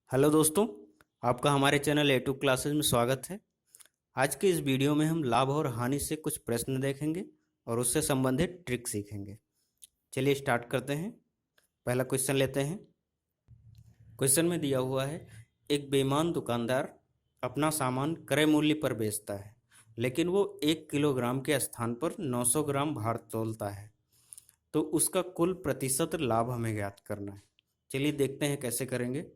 Hello दोस्तों, आपका हमारे चैनल A2 क्लासेस में स्वागत है। आज के इस वीडियो में हम लाभ और हानि से कुछ प्रश्न देखेंगे और उससे संबंधित ट्रिक सीखेंगे। चलिए स्टार्ट करते हैं। पहला क्वेश्चन लेते हैं। क्वेश्चन में दिया हुआ है, एक बेईमान दुकानदार अपना सामान क्रय मूल्य पर बेचता है, लेकिन वो 1 किलोग्राम के स्थान पर 900 ग्राम भार तोलता है, तो उसका कुल प्रतिशत लाभ हमें ज्ञात करना है। चलिए देखते हैं कैसे करेंगे।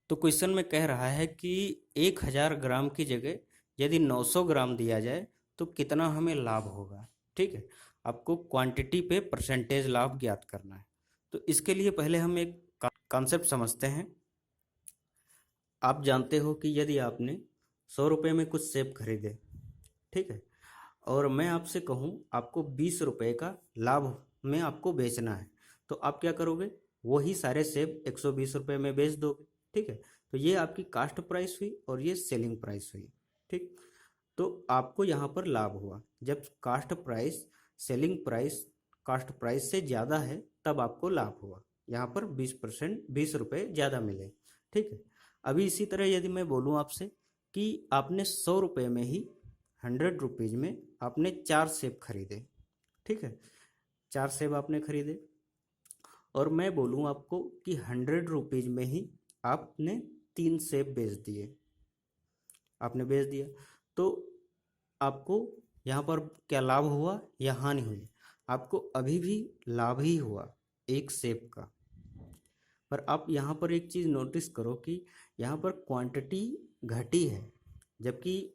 तो क्वेश्चन में कह रहा है कि 1000 ग्राम की जगह यदि 900 ग्राम दिया जाए तो कितना हमें लाभ होगा। ठीक है, आपको क्वांटिटी पे परसेंटेज लाभ ज्ञात करना है। तो इसके लिए पहले हम एक कॉन्सेप्ट समझते हैं। आप जानते हो कि यदि आपने 100 रुपये में कुछ सेब खरीदे, ठीक है, और मैं आपसे कहूँ आपको 20 रुपये का लाभ में आपको बेचना है, तो आप क्या करोगे? वही सारे सेब 120 रुपये में बेच दोगे। ठीक है, तो ये आपकी कास्ट प्राइस हुई और ये सेलिंग प्राइस हुई। ठीक, तो आपको यहाँ पर लाभ हुआ जब कास्ट प्राइस से ज़्यादा है, तब आपको लाभ हुआ। यहाँ पर 20%, 20 रुपये ज़्यादा मिले। ठीक है, अभी इसी तरह यदि मैं बोलूँ आपसे कि आपने 100 रुपये में ही 100 रुपीज़ में आपने 4 सेब खरीदे। ठीक है, 4 सेब आपने खरीदे और मैं बोलूँ आपको कि 100 रुपीज़ में ही आपने 3 सेब बेच दिए। आपने बेच दिया तो आपको यहाँ पर क्या लाभ हुआ या हानि हुई? आपको अभी भी लाभ ही हुआ 1 सेब का। पर आप यहाँ पर एक चीज़ नोटिस करो कि यहाँ पर क्वांटिटी घटी है जबकि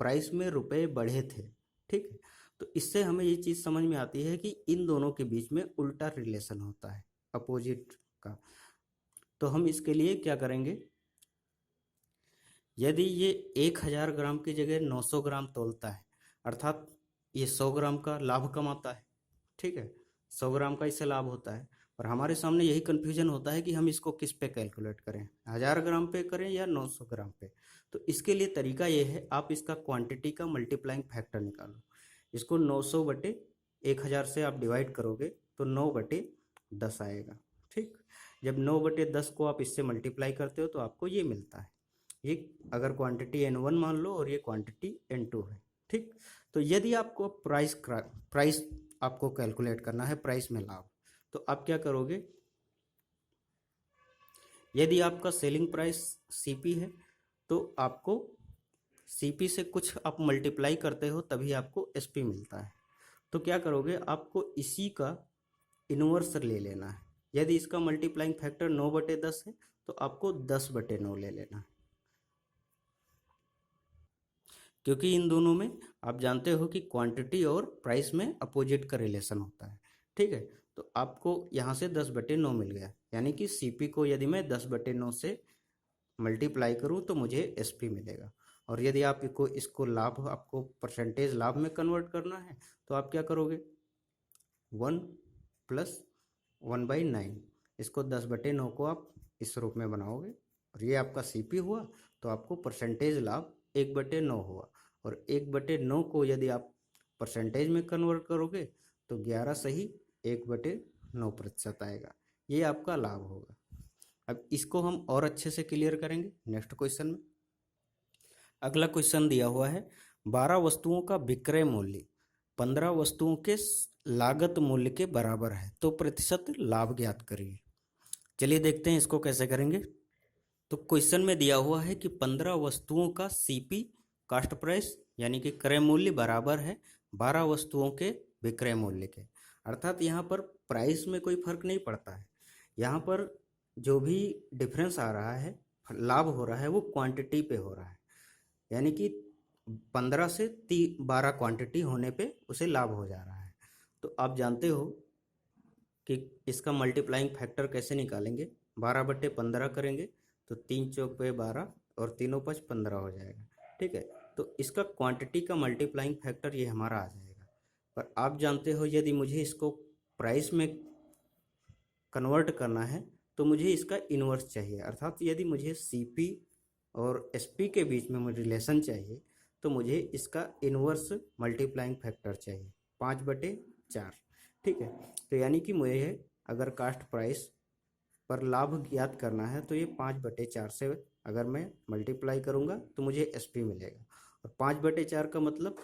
प्राइस में रुपए बढ़े थे। ठीक है, तो इससे हमें ये चीज़ समझ में आती है कि इन दोनों के बीच में उल्टा रिलेशन होता है, अपोजिट का। तो हम इसके लिए क्या करेंगे? यदि ये 1000 ग्राम की जगह 900 ग्राम तोलता है, अर्थात ये 100 ग्राम का लाभ कमाता है। ठीक है, 100 ग्राम का इससे लाभ होता है। और हमारे सामने यही कन्फ्यूजन होता है कि हम इसको किस पे कैलकुलेट करें, 1000 ग्राम पे करें या 900 ग्राम पे। तो इसके लिए तरीका ये है, आप इसका क्वांटिटी का मल्टीप्लाइंग फैक्टर निकालो। इसको 900 बटे 1000 से आप डिवाइड करोगे तो 9/10 आएगा। ठीक, जब 9/10 को आप इससे मल्टीप्लाई करते हो तो आपको ये मिलता है। ये अगर क्वांटिटी N1 मान लो और ये क्वांटिटी N2 है। ठीक, तो यदि आपको प्राइस आपको कैलकुलेट करना है, प्राइस में लाभ, तो आप क्या करोगे? यदि आपका सेलिंग प्राइस CP है तो आपको CP से कुछ आप मल्टीप्लाई करते हो तभी आपको SP मिलता है। तो क्या करोगे? आपको इसी का इन्वर्स ले लेना है। यदि इसका मल्टीप्लाइंग फैक्टर 9/10 है तो आपको 10/9 ले लेना है, क्योंकि इन दोनों में आप जानते हो कि क्वांटिटी और प्राइस में अपोजिट का रिलेशन होता है। ठीक है, तो आपको यहाँ से 10/9 मिल गया, यानी कि CP को यदि मैं 10/9 से मल्टीप्लाई करूँ तो मुझे SP मिलेगा। और यदि आप इसको लाभ, आपको परसेंटेज लाभ में कन्वर्ट करना है तो आप क्या करोगे? 1+1/9, इसको 10/9 को आप इस रूप में बनाओगे और ये आपका CP हुआ, तो आपको परसेंटेज लाभ 1/9 हुआ। और 1/9 को यदि आप परसेंटेज में कन्वर्ट करोगे तो 11 सही 1/9% आएगा। ये आपका लाभ होगा। अब इसको हम और अच्छे से क्लियर करेंगे नेक्स्ट क्वेश्चन में। अगला क्वेश्चन दिया हुआ है, 12 वस्तुओं का विक्रय मूल्य 15 वस्तुओं के लागत मूल्य के बराबर है, तो प्रतिशत लाभ ज्ञात करिए। चलिए देखते हैं इसको कैसे करेंगे। तो क्वेश्चन में दिया हुआ है कि 15 वस्तुओं का CP, कास्ट प्राइस यानी कि क्रय मूल्य, बराबर है 12 वस्तुओं के विक्रय मूल्य के। अर्थात यहाँ पर प्राइस में कोई फर्क नहीं पड़ता है। यहाँ पर जो भी डिफरेंस आ रहा है, लाभ हो रहा है, वो क्वांटिटी पे हो रहा है। यानी कि 15 से 12 क्वांटिटी होने पे उसे लाभ हो जा रहा है। तो आप जानते हो कि इसका मल्टीप्लाइंग फैक्टर कैसे निकालेंगे? 12/15 करेंगे तो 3×4 = 12 और 3×5 = 15 हो जाएगा। ठीक है, तो इसका क्वांटिटी का मल्टीप्लाइंग फैक्टर ये हमारा आ जाएगा। पर आप जानते हो यदि मुझे इसको प्राइस में कन्वर्ट करना है तो मुझे इसका इन्वर्स चाहिए। अर्थात यदि मुझे CP और SP के बीच में मुझे रिलेशन चाहिए तो मुझे इसका इन्वर्स मल्टीप्लाइंग फैक्टर चाहिए, 5/4। ठीक है, तो यानी कि मुझे अगर कास्ट प्राइस पर लाभ ज्ञात करना है तो ये 5/4 से अगर मैं मल्टीप्लाई करूँगा तो मुझे एसपी मिलेगा। और 5/4 का मतलब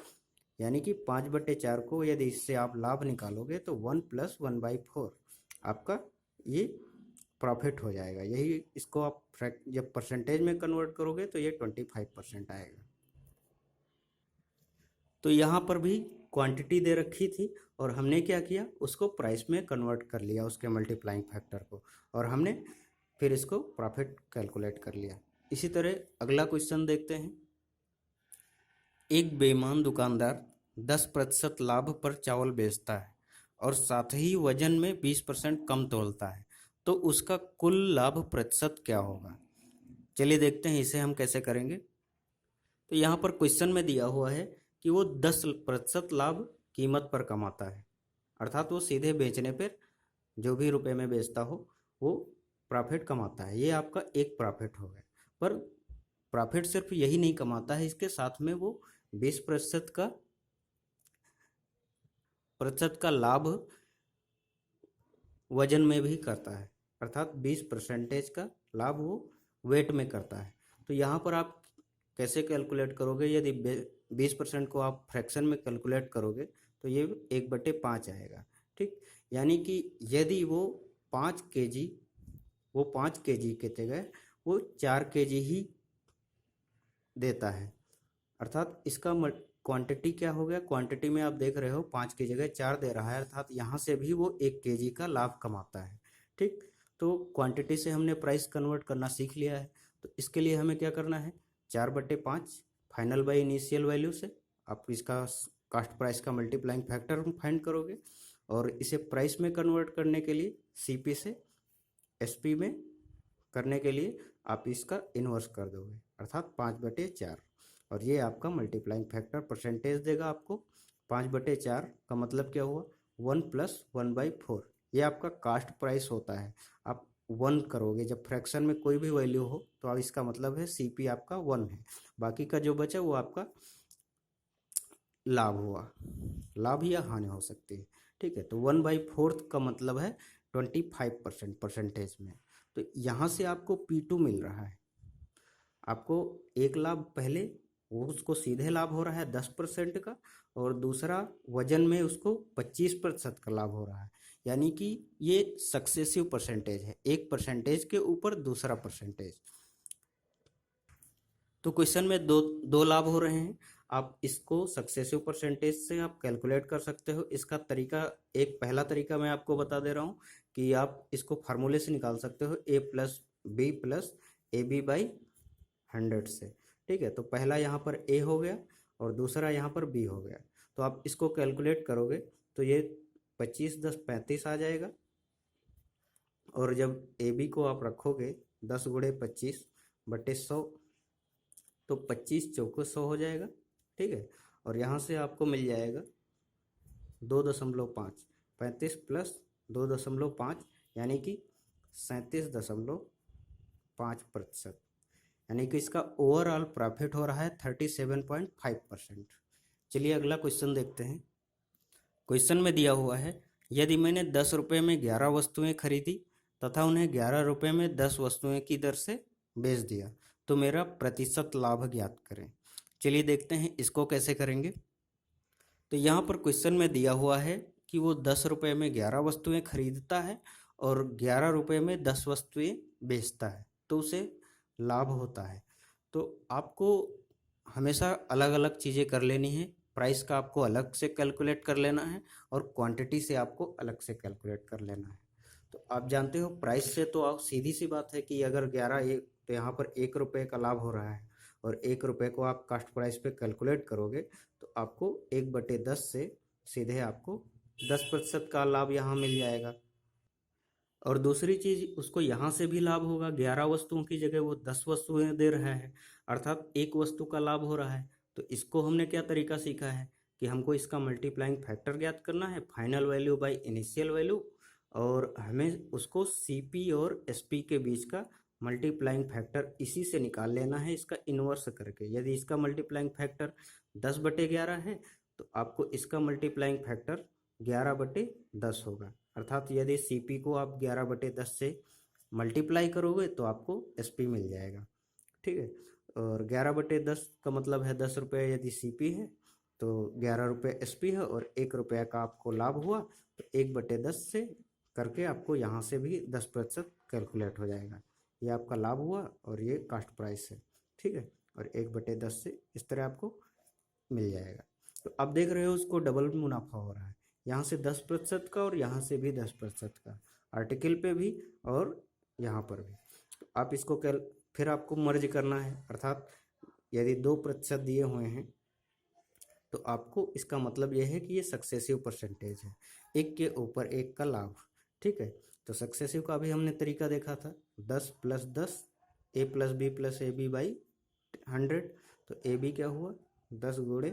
यानी कि 5/4 को यदि इससे आप लाभ निकालोगे तो 1 + 1/4 आपका ये प्रॉफिट हो जाएगा। यही इसको आप जब परसेंटेज में कन्वर्ट करोगे तो ये 25% आएगा। तो यहाँ पर भी क्वांटिटी दे रखी थी और हमने क्या किया, उसको प्राइस में कन्वर्ट कर लिया उसके मल्टीप्लाइंग फैक्टर को, और हमने फिर इसको प्रॉफिट कैलकुलेट कर लिया। इसी तरह अगला क्वेश्चन देखते हैं। एक बेईमान दुकानदार 10% लाभ पर चावल बेचता है और साथ ही वजन में 20% कम तोलता है, तो उसका कुल लाभ प्रतिशत क्या होगा। चलिए देखते हैं इसे हम कैसे करेंगे। तो यहाँ पर क्वेश्चन में दिया हुआ है कि वो 10% लाभ कीमत पर कमाता है, अर्थात वो सीधे बेचने पर जो भी रुपए में बेचता हो वो प्रॉफिट कमाता है। ये आपका एक प्रॉफिट हो गया। पर प्रॉफिट सिर्फ यही नहीं कमाता है, इसके साथ में वो 20% का लाभ वजन में भी करता है, अर्थात 20% का लाभ वो वेट में करता है। तो यहाँ पर आप कैसे कैलकुलेट करोगे, यदि 20% को आप फ्रैक्शन में कैलकुलेट करोगे तो ये 1/5 आएगा। ठीक, यानी कि यदि वो 5 kg के जगह वो 4 kg ही देता है, अर्थात इसका क्वांटिटी क्या हो गया, क्वांटिटी में आप देख रहे हो 5 की जगह 4 दे रहा है, अर्थात यहाँ से भी वो 1 kg का लाभ कमाता है। ठीक, तो क्वांटिटी से हमने प्राइस कन्वर्ट करना सीख लिया है। तो इसके लिए हमें क्या करना है, 4/5 फाइनल बाई इनिशियल वैल्यू से आप इसका कास्ट प्राइस का मल्टीप्लाइंग फैक्टर फाइंड करोगे, और इसे प्राइस में कन्वर्ट करने के लिए सीपी से एसपी में करने के लिए आप इसका इन्वर्स कर दोगे, अर्थात 5/4, और ये आपका मल्टीप्लाइंग फैक्टर परसेंटेज देगा आपको। 5/4 का मतलब क्या हुआ, 1 + 1/4, ये आपका कास्ट प्राइस होता है। आप 1 करोगे जब फ्रैक्शन में कोई भी वैल्यू हो तो अब इसका मतलब है सीपी आपका 1 है, बाकी का जो बचा वो आपका लाभ हुआ, लाभ या हानि हो सकती है। ठीक है, तो 1/4 का मतलब है 25% परसेंटेज में। तो यहाँ से आपको P2 मिल रहा है, आपको एक लाभ पहले वो उसको सीधे लाभ हो रहा है 10% का, और दूसरा वजन में उसको 25% का लाभ हो रहा है, यानी कि ये सक्सेसिव परसेंटेज है, एक परसेंटेज के ऊपर दूसरा परसेंटेज। तो क्वेश्चन में दो लाभ हो रहे हैं, आप इसको सक्सेसिव परसेंटेज से आप कैलकुलेट कर सकते हो। इसका तरीका, एक पहला तरीका मैं आपको बता दे रहा हूँ कि आप इसको फार्मूले से निकाल सकते हो, a + b + AB/100 से। ठीक है, तो पहला यहाँ पर a हो गया और दूसरा यहाँ पर b हो गया। तो आप इसको कैलकुलेट करोगे तो ये 25 × 10 = 35 आ जाएगा, और जब AB को आप रखोगे 10 × 25/100 तो 25 चौको 100 हो जाएगा। ठीक है, और यहाँ से आपको मिल जाएगा 2.5, 35 + 2.5 यानी कि 37.5%, यानी कि इसका ओवरऑल प्रॉफिट हो रहा है 37.5%। चलिए अगला क्वेश्चन देखते हैं। क्वेश्चन में दिया हुआ है, यदि मैंने 10 रुपये में 11 वस्तुएं खरीदी तथा उन्हें 11 रुपये में 10 वस्तुएं की दर से बेच दिया तो मेरा प्रतिशत लाभ ज्ञात करें। चलिए देखते हैं इसको कैसे करेंगे। तो यहाँ पर क्वेश्चन में दिया हुआ है कि वो 10 रुपये में 11 वस्तुएं खरीदता है और 11 रुपये में 10 वस्तुएं बेचता है, तो उसे लाभ होता है। तो आपको हमेशा अलग अलग चीज़ें कर लेनी है, प्राइस का आपको अलग से कैलकुलेट कर लेना है और क्वांटिटी से आपको अलग से कैलकुलेट कर लेना है। तो आप जानते हो प्राइस से तो आप सीधी सी बात है कि अगर 11 तो यहाँ पर 1 रुपये का लाभ हो रहा है, और 1 रुपये को आप कास्ट प्राइस पे कैलकुलेट करोगे तो आपको 1/10 से सीधे आपको 10% का लाभ यहाँ मिल जाएगा। और दूसरी चीज़, उसको यहाँ से भी लाभ होगा, 11 वस्तुओं की जगह वो 10 वस्तुएं दे रहा है, अर्थात एक वस्तु का लाभ हो रहा है। तो इसको हमने क्या तरीका सीखा है कि हमको इसका मल्टीप्लाइंग फैक्टर ज्ञात करना है, final value by initial value, और हमें उसको सीपी और एसपी के बीच का मल्टीप्लाइंग फैक्टर इसी से निकाल लेना है, इसका इन्वर्स करके। यदि इसका मल्टीप्लाइंग फैक्टर 10/11 है तो आपको इसका मल्टीप्लाइंग फैक्टर 11/10 होगा, अर्थात यदि सीपी को आप 11/10 से मल्टीप्लाई करोगे तो आपको SP मिल जाएगा, ठीक है। और 11/10 का मतलब है 10 रुपये यदि CP है तो 11 रुपये SP है, और 1 रुपये का आपको लाभ हुआ तो 1/10 से करके आपको यहाँ से भी 10% कैलकुलेट हो जाएगा। ये आपका लाभ हुआ और ये कास्ट प्राइस है, ठीक है। और 1/10 से इस तरह आपको मिल जाएगा। तो अब देख रहे हो उसको डबल मुनाफा हो रहा है, यहाँ से 10% का और यहाँ से भी 10% का, आर्टिकल पे भी और यहाँ पर भी। तो आप इसको फिर आपको मर्ज करना है, अर्थात यदि 2% दिए हुए हैं तो आपको इसका मतलब यह है कि ये सक्सेसिव परसेंटेज है, एक के ऊपर एक का लाभ, ठीक है। तो सक्सेसिव का भी हमने तरीका देखा था, 10 + 10 A + B + AB/100। तो AB क्या हुआ 10 ×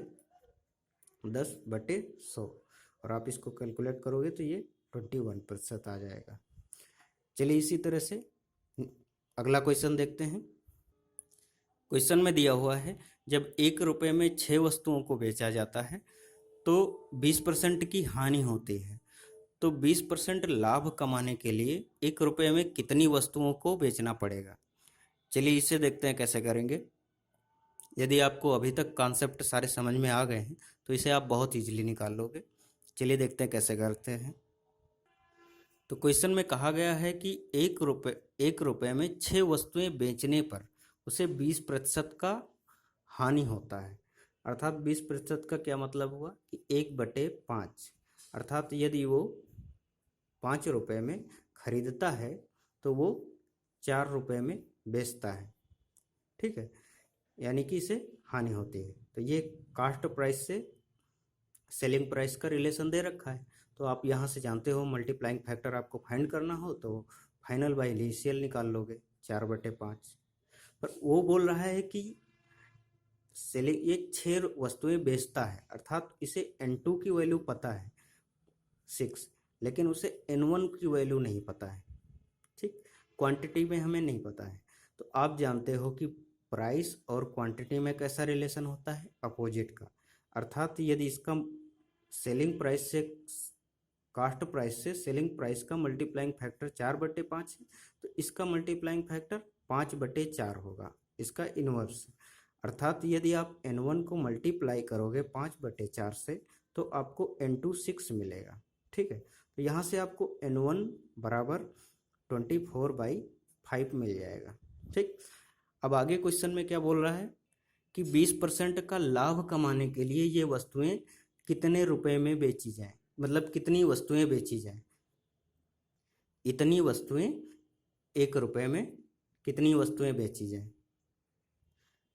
10/100, और आप इसको कैलकुलेट करोगे तो ये 21% आ जाएगा। चलिए इसी तरह से अगला क्वेश्चन देखते हैं। क्वेश्चन में दिया हुआ है, जब 1 रुपये में 6 वस्तुओं को बेचा जाता है तो 20% की हानि होती है, तो 20% लाभ कमाने के लिए 1 रुपये में कितनी वस्तुओं को बेचना पड़ेगा। चलिए इसे देखते हैं कैसे करेंगे। यदि आपको अभी तक कॉन्सेप्ट सारे समझ में आ गए हैं तो इसे आप बहुत ईजिली निकाल लोगे। चलिए देखते हैं कैसे करते हैं। तो क्वेश्चन में कहा गया है कि 1 रुपये में 6 वस्तुएं बेचने पर उसे 20% का हानि होता है। अर्थात 20% का क्या मतलब हुआ कि 1/5, अर्थात यदि वो 5 रुपये में खरीदता है तो वो 4 रुपये में बेचता है, ठीक है, यानी कि इसे हानि होती है। तो ये कास्ट प्राइस से सेलिंग प्राइस का रिलेशन दे रखा है। तो आप यहाँ से जानते हो मल्टीप्लाइंग फैक्टर आपको फाइंड करना हो तो फाइनल बाई इनिशियल निकाल लोगे 4/5। पर वो बोल रहा है कि सेलिंग ये 6 वस्तुएं बेचता है, अर्थात इसे N2 की वैल्यू पता है 6, लेकिन उसे N1 की वैल्यू नहीं पता है, ठीक, क्वांटिटी में हमें नहीं पता है। तो आप जानते हो कि प्राइस और क्वांटिटी में कैसा रिलेशन होता है, अपोजिट का। अर्थात यदि इसका सेलिंग प्राइस से कास्ट प्राइस से सेलिंग प्राइस का मल्टीप्लाइंग फैक्टर 4/5 है तो इसका मल्टीप्लाइंग फैक्टर 5/4 होगा, इसका इनवर्स। अर्थात यदि आप N1 को मल्टीप्लाई करोगे 5/4 से तो आपको N2 6 मिलेगा, ठीक है। तो यहाँ से आपको N1 बराबर 24/5 मिल जाएगा, ठीक। अब आगे क्वेश्चन में क्या बोल रहा है कि 20% का लाभ कमाने के लिए ये वस्तुएं कितने रुपए में बेची जाएं, मतलब कितनी वस्तुएं बेची जाएं। इतनी वस्तुएं 1 रुपये में कितनी वस्तुएं बेची जाएं।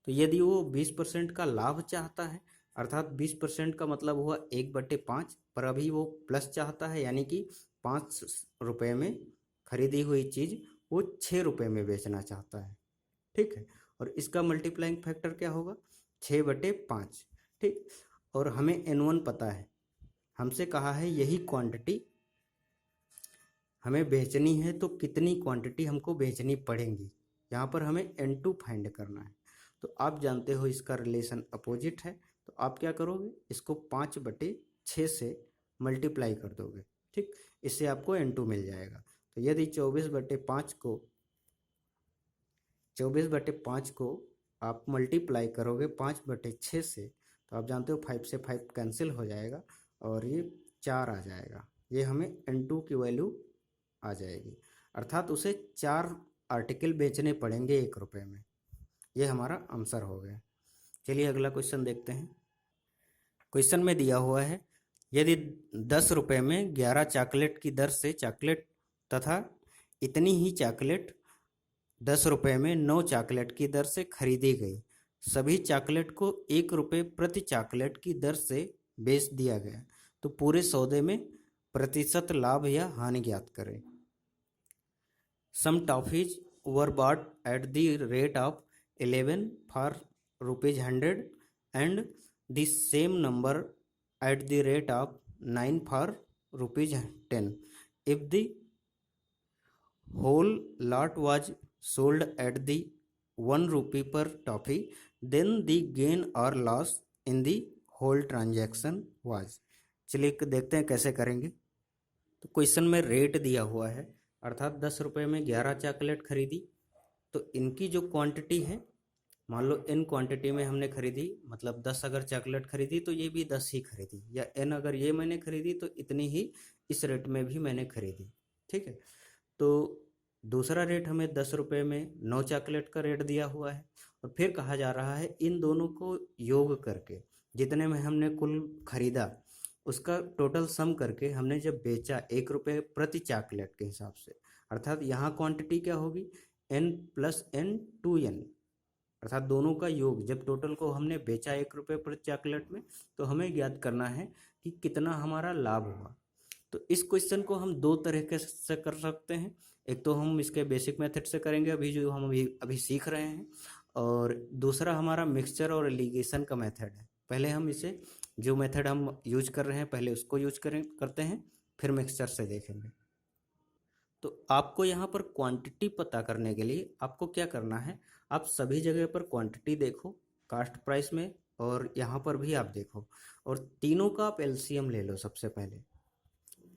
तो यदि वो 20% का लाभ चाहता है, अर्थात 20% का मतलब हुआ 1/5, पर अभी वो प्लस चाहता है, यानी कि 5 रुपये में खरीदी हुई चीज़ वो 6 रुपये में बेचना चाहता है, ठीक है। और इसका मल्टीप्लाइंग फैक्टर क्या होगा 6/5, ठीक। और हमें N1 पता है, हमसे कहा है यही क्वांटिटी हमें बेचनी है तो कितनी क्वांटिटी हमको बेचनी पड़ेंगी, यहाँ पर हमें N2 फाइंड करना है। तो आप जानते हो इसका रिलेशन अपोजिट है, तो आप क्या करोगे, इसको 5/6 से मल्टीप्लाई कर दोगे, ठीक, इससे आपको N2 मिल जाएगा। तो यदि 24/5 को आप मल्टीप्लाई करोगे 5/6 से तो आप जानते हो 5 से 5 कैंसिल हो जाएगा और ये 4 आ जाएगा, ये हमें N2 की वैल्यू आ जाएगी। अर्थात उसे 4 आर्टिकल बेचने पड़ेंगे 1 रुपये में। ये हमारा आंसर हो गया। चलिए अगला क्वेश्चन देखते हैं। क्वेश्चन में दिया हुआ है, यदि 10 रुपये में 11 चॉकलेट की दर से चॉकलेट तथा इतनी ही चॉकलेट 10 रुपये में 9 चॉकलेट की दर से खरीदी गई, सभी चॉकलेट को 1 रुपये प्रति चॉकलेट की दर से बेच दिया गया, तो पूरे सौदे में प्रतिशत लाभ या हानि ज्ञात करें। Some toffees were bought at the rate of 11 for ₹100 and the same number at the rate of 9 for ₹10. If the whole lot was sold at the 1 rupee per toffee, then the gain or loss in the whole transaction was। चलिए देखते हैं कैसे करेंगे। तो question में rate दिया हुआ है, अर्थात 10 रुपये में 11 चॉकलेट खरीदी, तो इनकी जो क्वांटिटी है, मान लो n क्वांटिटी में हमने खरीदी, मतलब 10 अगर चॉकलेट खरीदी तो ये भी 10 ही खरीदी, या n अगर ये मैंने खरीदी तो इतनी ही इस रेट में भी मैंने खरीदी। ठीक है, तो दूसरा रेट हमें 10 रुपये में 9 चॉकलेट का रेट दिया हुआ है, और फिर कहा जा रहा है इन दोनों को योग करके जितने में हमने कुल खरीदा उसका टोटल सम करके हमने जब बेचा 1 रुपये प्रति चॉकलेट के हिसाब से, अर्थात यहाँ क्वांटिटी क्या होगी, n प्लस n 2n, अर्थात दोनों का योग जब टोटल को हमने बेचा 1 रुपये प्रति चॉकलेट में, तो हमें ज्ञात करना है कि कितना हमारा लाभ हुआ। तो इस क्वेश्चन को हम दो तरीके से कर सकते हैं, एक तो हम इसके बेसिक मेथड से करेंगे अभी जो हम अभी सीख रहे हैं, और दूसरा हमारा मिक्सचर और एलिगेशन का मेथड है। पहले हम इसे जो मेथड हम यूज कर रहे हैं पहले उसको यूज करते हैं, फिर मिक्सचर से देखेंगे। तो आपको यहाँ पर क्वांटिटी पता करने के लिए आपको क्या करना है, आप सभी जगह पर क्वांटिटी देखो कास्ट प्राइस में, और यहाँ पर भी आप देखो, और तीनों का आप एलसीएम ले लो। सबसे पहले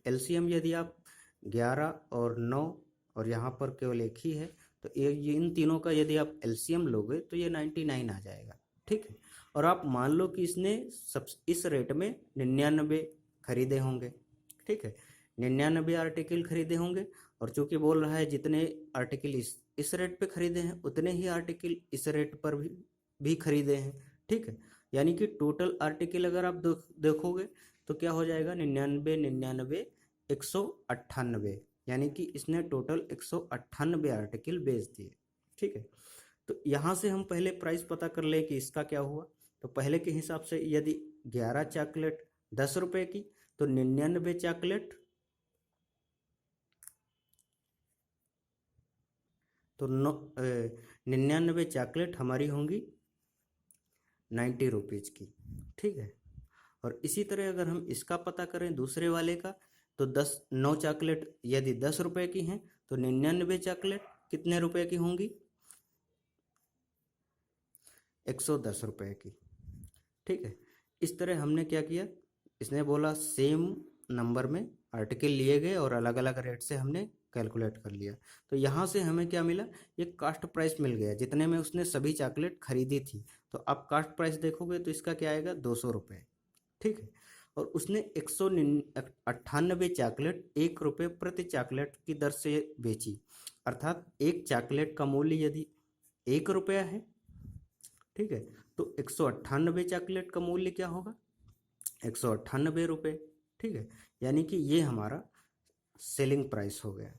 एलसीएम यदि आप 11 और 9 और यहाँ पर केवल एक ही है, तो ये इन तीनों का यदि आप एलसीएम लोगे तो ये 99 आ जाएगा। ठीक है, और आप मान लो कि इसने इस रेट में 99 खरीदे होंगे। ठीक है, 99 आर्टिकल खरीदे होंगे, और चूंकि बोल रहा है जितने आर्टिकल इस रेट पे खरीदे हैं उतने ही आर्टिकल इस रेट पर भी खरीदे हैं। ठीक है, यानी कि टोटल आर्टिकल अगर आप देखोगे तो क्या हो जाएगा, 99 99 198, यानी कि इसने टोटल 198 आर्टिकल बेच दिए। ठीक है, तो यहाँ से हम पहले प्राइस पता कर ले कि इसका क्या हुआ। तो पहले के हिसाब से यदि 11 चॉकलेट 10 रुपये की, तो 99 चॉकलेट, तो 99 चॉकलेट हमारी होंगी 90 रुपीज़ की। ठीक है, और इसी तरह अगर हम इसका पता करें दूसरे वाले का, तो 9 चॉकलेट यदि 10 रुपये की हैं तो 99 चॉकलेट कितने रुपए की होंगी, 110 रुपये की। ठीक है, इस तरह हमने क्या किया, इसने बोला सेम नंबर में आर्टिकल लिए गए और अलग अलग रेट से हमने कैलकुलेट कर लिया। तो यहाँ से हमें क्या मिला, ये कास्ट प्राइस मिल गया जितने में उसने सभी चॉकलेट खरीदी थी। तो आप कास्ट प्राइस देखोगे तो इसका क्या आएगा, 200 रुपये। ठीक है, और उसने 198 चॉकलेट 1 रुपये प्रति चॉकलेट की दर से बेची, अर्थात एक चॉकलेट का मूल्य यदि 1 रुपया है, ठीक है, तो 198 चॉकलेट का मूल्य क्या होगा, 198 रुपये। ठीक है, यानी कि ये हमारा सेलिंग प्राइस हो गया।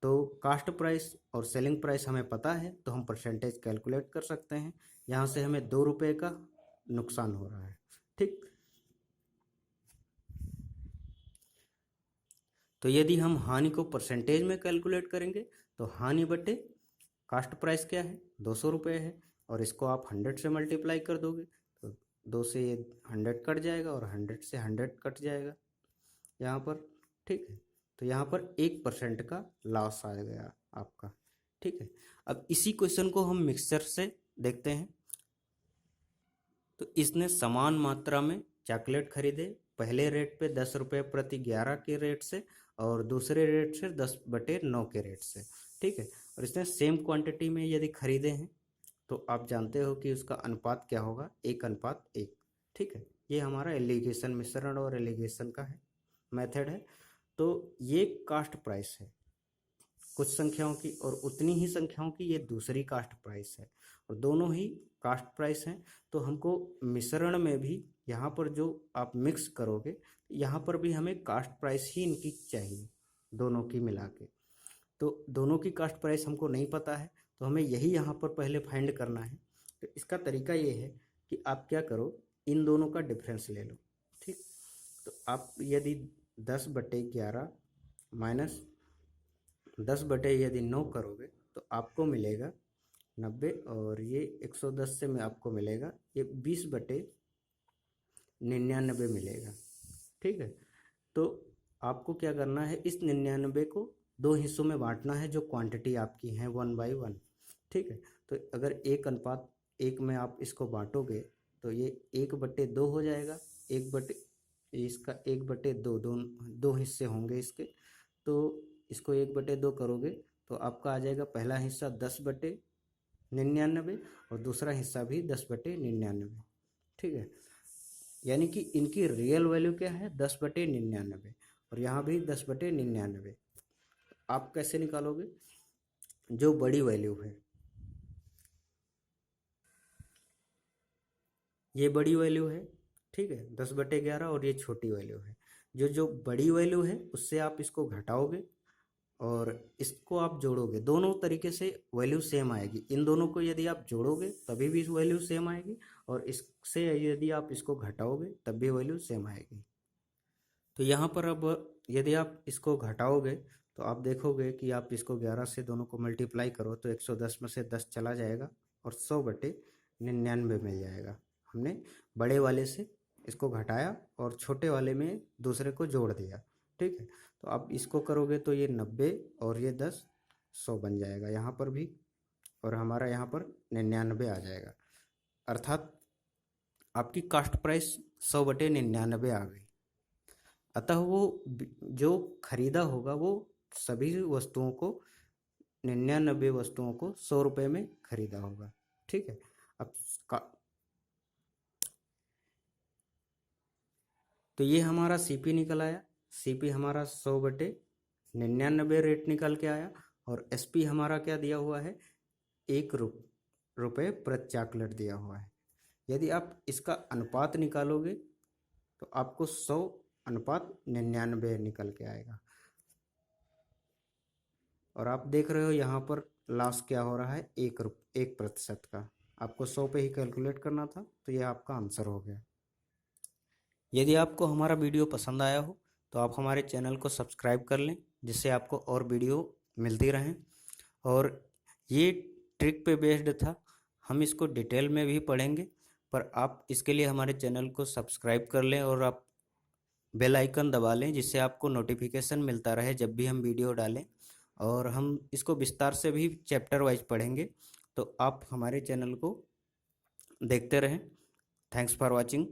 तो कास्ट प्राइस और सेलिंग प्राइस हमें पता है तो हम परसेंटेज कैलकुलेट कर सकते हैं। यहाँ से हमें 2 रुपये का नुकसान हो रहा है। ठीक, तो यदि हम हानि को परसेंटेज में कैलकुलेट करेंगे तो हानि बटे कास्ट प्राइस क्या है, 200 रुपये है, और इसको आप 100 से मल्टीप्लाई कर दोगे तो 2 से 100 कट जाएगा और 100 से 100 कट जाएगा यहाँ पर। ठीक है, तो यहाँ पर 1% का लॉस आ गया आपका। ठीक है, अब इसी क्वेश्चन को हम मिक्सचर से देखते हैं। तो इसने समान मात्रा में चॉकलेट खरीदे, पहले रेट पे 10 रुपये प्रति 11 के रेट से, और दूसरे रेट से 10/9 के रेट से। ठीक है, और इसने सेम क्वांटिटी में यदि खरीदे हैं तो आप जानते हो कि उसका अनुपात क्या होगा, 1:1। ठीक है, ये हमारा एलिगेशन, मिश्रण और एलिगेशन का है मेथड है। तो ये कास्ट प्राइस है कुछ संख्याओं की, और उतनी ही संख्याओं की ये दूसरी कास्ट प्राइस है, और दोनों ही कास्ट प्राइस हैं। तो हमको मिश्रण में भी यहाँ पर जो आप मिक्स करोगे, यहाँ पर भी हमें कास्ट प्राइस ही इनकी चाहिए, दोनों की मिला के। तो दोनों की कास्ट प्राइस हमको नहीं पता है, तो हमें यही यहाँ पर पहले फाइंड करना है। तो इसका तरीका ये है कि आप क्या करो, इन दोनों का डिफरेंस ले लो। ठीक, तो आप यदि 10/11 माइनस 10/9 करोगे तो आपको मिलेगा 90, और ये 110 से में आपको मिलेगा ये 20/99 मिलेगा। ठीक है, तो आपको क्या करना है, इस 99 को 2 हिस्सों में बांटना है जो क्वांटिटी आपकी है 1/1। ठीक है, तो अगर 1:1 में आप इसको बांटोगे तो ये 1/2 हो जाएगा, इसका 1/2, दो हिस्से होंगे इसके। तो इसको 1/2 करोगे तो आपका आ जाएगा पहला हिस्सा 10/99 और दूसरा हिस्सा भी 10/99। ठीक है, यानी कि इनकी रियल वैल्यू क्या है 10/99 और यहाँ भी 10/99। आप कैसे निकालोगे, जो बड़ी वैल्यू है, ये बड़ी वैल्यू है, ठीक है 10/11 और ये छोटी वैल्यू है। जो बड़ी वैल्यू है उससे आप इसको घटाओगे और इसको आप जोड़ोगे, दोनों तरीके से वैल्यू सेम आएगी। इन दोनों को यदि आप जोड़ोगे तभी भी वैल्यू सेम आएगी और इससे यदि आप इसको घटाओगे तब भी वैल्यू सेम आएगी। तो यहाँ पर अब यदि आप इसको घटाओगे तो आप देखोगे कि आप इसको 11 से दोनों को मल्टीप्लाई करो तो 110 में से 10 चला जाएगा और 100/99 मिल जाएगा। हमने बड़े वाले से इसको घटाया और छोटे वाले में दूसरे को जोड़ दिया। ठीक है, तो आप इसको करोगे तो ये 90 और ये 10 100 बन जाएगा यहाँ पर भी, और हमारा यहाँ पर 99 आ जाएगा। अर्थात आपकी कास्ट प्राइस 100/99 आ गई। अतः वो जो खरीदा होगा वो सभी वस्तुओं को 99 वस्तुओं को 100 रुपये में खरीदा होगा। ठीक है, अब तो ये हमारा सीपी निकल आया। सीपी हमारा 100/99 रेट निकल के आया और एसपी हमारा क्या दिया हुआ है, 1 रुपये प्रति चॉकलेट दिया हुआ है। यदि आप इसका अनुपात निकालोगे तो आपको 100/99 निकल के आएगा। और आप देख रहे हो यहाँ पर लॉस क्या हो रहा है, 1% का। आपको 100 पे ही कैलकुलेट करना था, तो यह आपका आंसर हो गया। यदि आपको हमारा वीडियो पसंद आया हो तो आप हमारे चैनल को सब्सक्राइब कर लें, जिससे आपको और वीडियो मिलती रहें। और ये ट्रिक पे बेस्ड था, हम इसको डिटेल में भी पढ़ेंगे, पर आप इसके लिए हमारे चैनल को सब्सक्राइब कर लें और आप बेल आइकन दबा लें, जिससे आपको नोटिफिकेशन मिलता रहे जब भी हम वीडियो डालें। और हम इसको विस्तार से भी चैप्टर वाइज पढ़ेंगे, तो आप हमारे चैनल को देखते रहें। Thanks for watching.